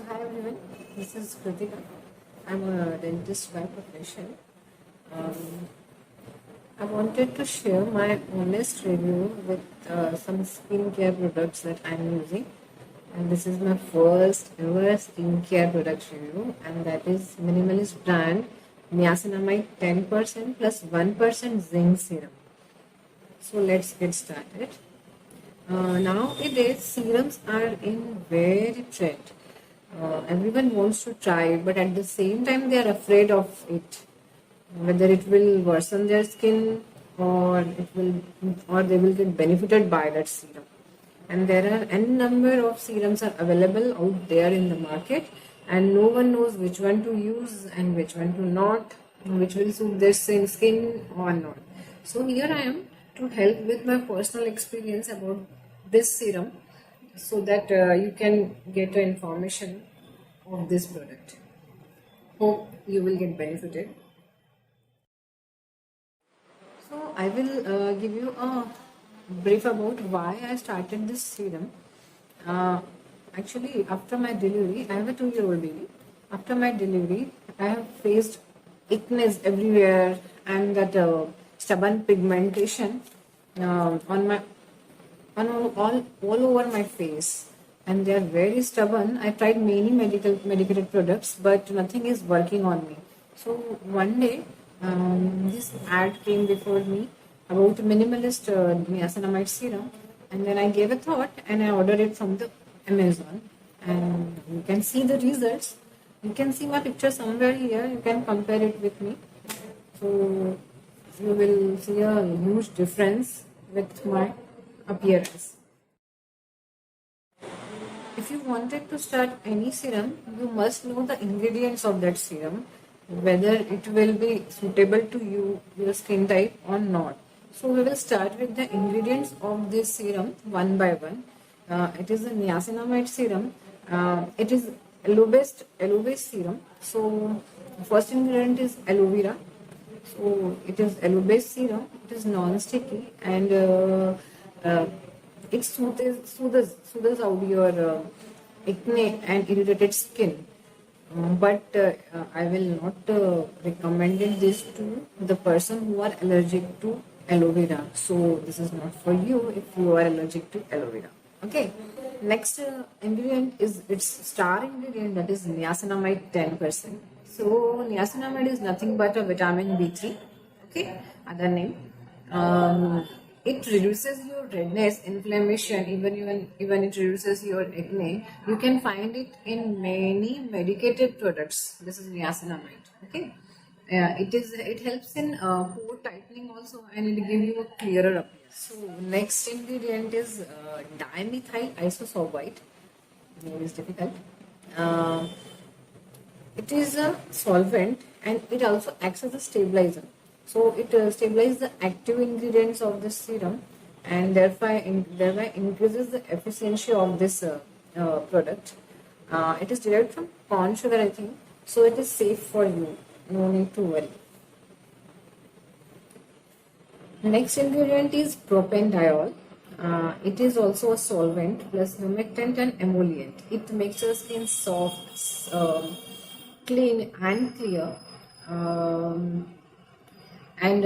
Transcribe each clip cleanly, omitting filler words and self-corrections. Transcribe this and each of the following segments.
So hi everyone, this is Kritika. I'm a dentist by profession. Um, I wanted to share my honest review with some skincare products that I'm using. And this is my first ever skincare product review, and that is Minimalist brand Niacinamide 10% plus 1% zinc serum. So let's get started. Nowadays, serums are in very trend. Everyone wants to try it, but at the same time, they are afraid of it, whether it will worsen their skin or they will get benefited by that serum. And there are n number of serums are available out there in the market, and no one knows which one to use and which one to not, which will suit their skin or not. So here I am to help with my personal experience about this serum, so that you can get the information of this product. Hope you will get benefited. So I will give you a brief about why I started this serum. Uh, Actually, after my delivery, I have a 2-year-old baby. After my delivery, I have faced acne everywhere and that stubborn pigmentation on my on all over my face, and they are very stubborn. I tried many medicated products, but nothing is working on me. So one day, this ad came before me about minimalist niacinamide serum, and then I gave a thought and I ordered it from the Amazon, and you can see the results. You can see my picture somewhere here. You can compare it with me. So you will see a huge difference with my appearance. If you wanted to start any serum, you must know the ingredients of that serum, whether it will be suitable to you, your skin type or not. So we will start with the ingredients of this serum one by one. It is a niacinamide serum. It is aloe-based serum. So first ingredient is aloe vera. So it is aloe-based serum. It is non-sticky and uh, it soothes out your acne and irritated skin. But I will not recommend this to the person who are allergic to aloe vera. So this is not for you if you are allergic to aloe vera. Okay. Next ingredient is its star ingredient, that is niacinamide 10%. So niacinamide is nothing but a vitamin B3. Okay, other name. It reduces your redness, inflammation, even it reduces your acne. You can find it in many medicated products. This is niacinamide. Okay, it helps in pore tightening also, and it gives you a clearer appearance. So next ingredient is dimethyl isosorbide. Name is difficult. Uh, it is a solvent and it also acts as a stabilizer. So it stabilizes the active ingredients of the serum, and thereby increases the efficiency of this product. It is derived from corn sugar, I think. So it is safe for you. No need to worry. Next ingredient is propanediol. It is also a solvent plus humectant and emollient. It makes your skin soft, clean and clear. Um, and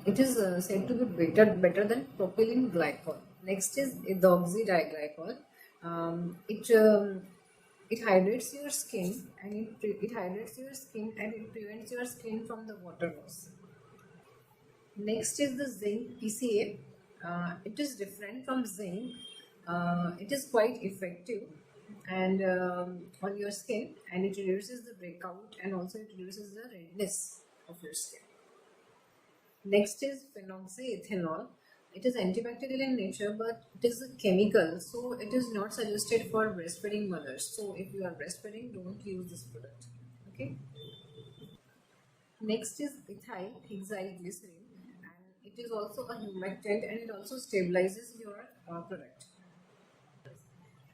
it is said to be better than propylene glycol. Next is ethoxydiglycol. It it hydrates your skin and it hydrates your skin and it prevents your skin from the water loss. Next is the zinc PCA. It is different from zinc. It is quite effective and on your skin, and it reduces the breakout and also it reduces the redness of your skin. Next is phenoxyethanol. It is antibacterial in nature, but it is a chemical, so it is not suggested for breastfeeding mothers. So if you are breastfeeding, don't use this product. Okay. Next is ethyl hexyl glycerin, and it is also a humectant and it also stabilizes your product.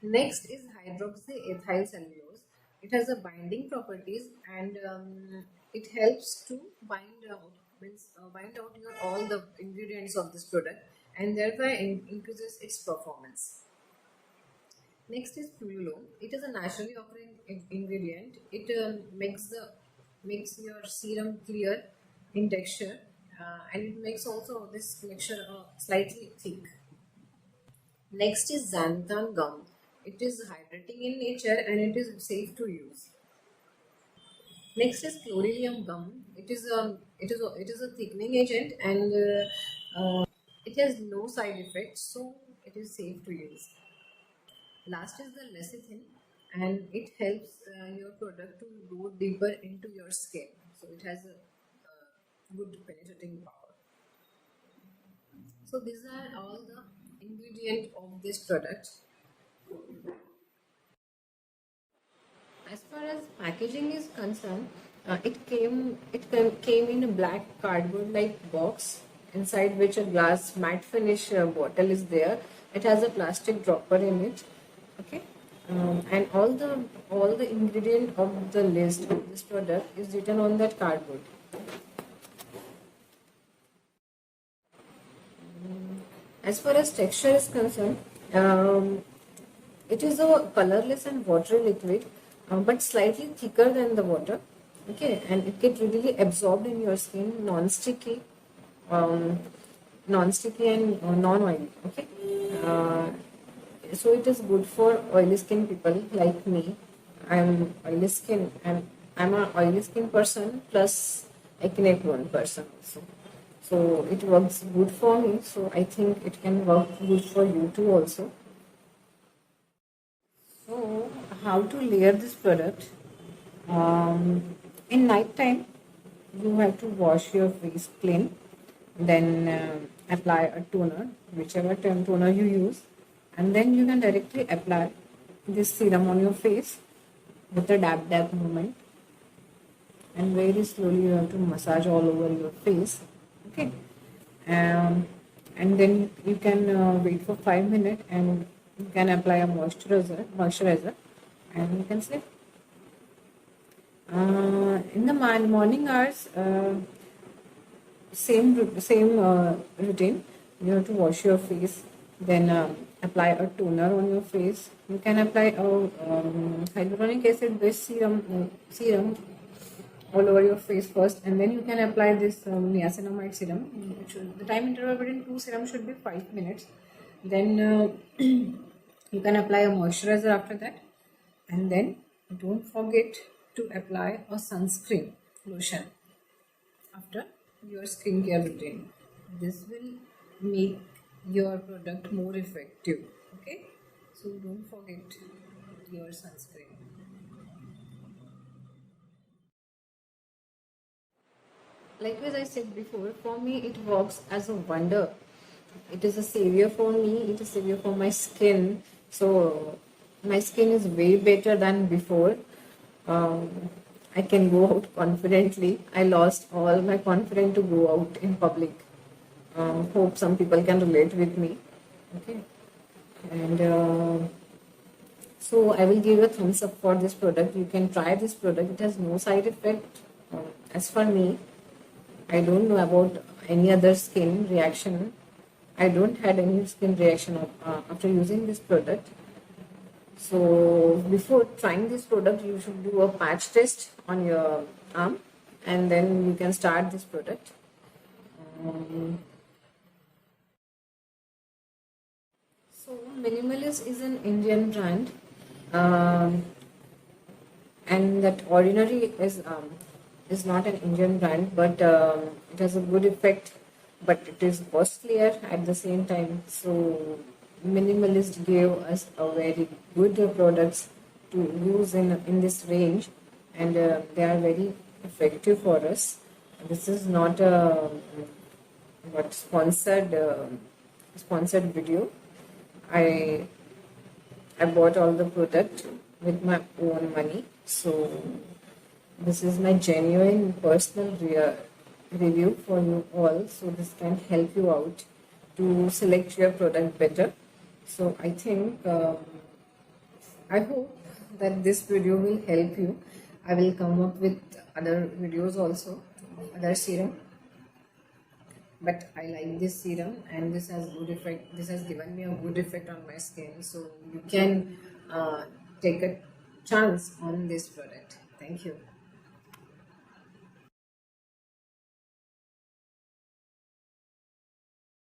Next is hydroxyethyl cellulose. It has a binding properties and it helps to bind out your all the ingredients of this product, and thereby increases its performance. Next is Pululo. It is a naturally occurring ingredient. It makes your serum clear in texture, and it makes also this mixture slightly thick. Next is xanthan gum. It is hydrating in nature and it is safe to use. Next is chlorelium gum. It is a thickening agent and it has no side effects, so it is safe to use. Last is the lecithin, and it helps your product to go deeper into your skin. So it has a good penetrating power. So these are all the ingredients of this product. As far as packaging is concerned, it came in a black cardboard like box inside which a glass matte finish bottle is there. It has a plastic dropper in it. Okay, and all the ingredient of the list of this product is written on that cardboard. As far as texture is concerned, it is a colorless and watery liquid, but slightly thicker than the water. Okay, and it get really absorbed in your skin, um, non-sticky and non-oily. Okay, so it is good for oily skin people like me. I'm oily skin, and I'm an oily skin person plus acne prone person also. So it works good for me. So I think it can work good for you too also. So how to layer this product? In night time, you have to wash your face clean, then apply a toner, whichever toner you use, and then you can directly apply this serum on your face with a dab dab movement, and very slowly you have to massage all over your face. Okay, um, and then you can wait for 5 minutes, and you can apply a moisturizer, and you can sleep. In the morning hours, same routine. You have to wash your face, then apply a toner on your face. You can apply a hyaluronic acid based serum all over your face first, and then you can apply this niacinamide serum. The time interval between two serums should be 5 minutes. Then you can apply a moisturizer after that, and then don't forget to apply a sunscreen lotion after your skincare routine. This will make your product more effective. Okay, so don't forget your sunscreen. Like as I said before, for me it works as a wonder. It is a savior for me, it is a savior for my skin. So my skin is way better than before. Um, I can go out confidently. I lost all my confidence to go out in public. Hope some people can relate with me. Okay, and so I will give a thumbs up for this product. You can try this product. It has no side effect. As for me, I don't know about any other skin reaction. I don't had any skin reaction after using this product. So before trying this product, you should do a patch test on your arm, and then you can start this product. Um, so Minimalist is an Indian brand, um, and that Ordinary is not an Indian brand, but it has a good effect, but it is costlier at the same time. So Minimalist gave us a very good products to use in this range, and they are very effective for us. This is not a what sponsored video. I I bought all the product with my own money. So this is my genuine personal review for you all. So this can help you out to select your product better. So I hope that this video will help you. I will come up with other videos also, other serum, but I like this serum and this has good effect. This has given me a good effect on my skin. So you can uh, take a chance on this product. Thank you.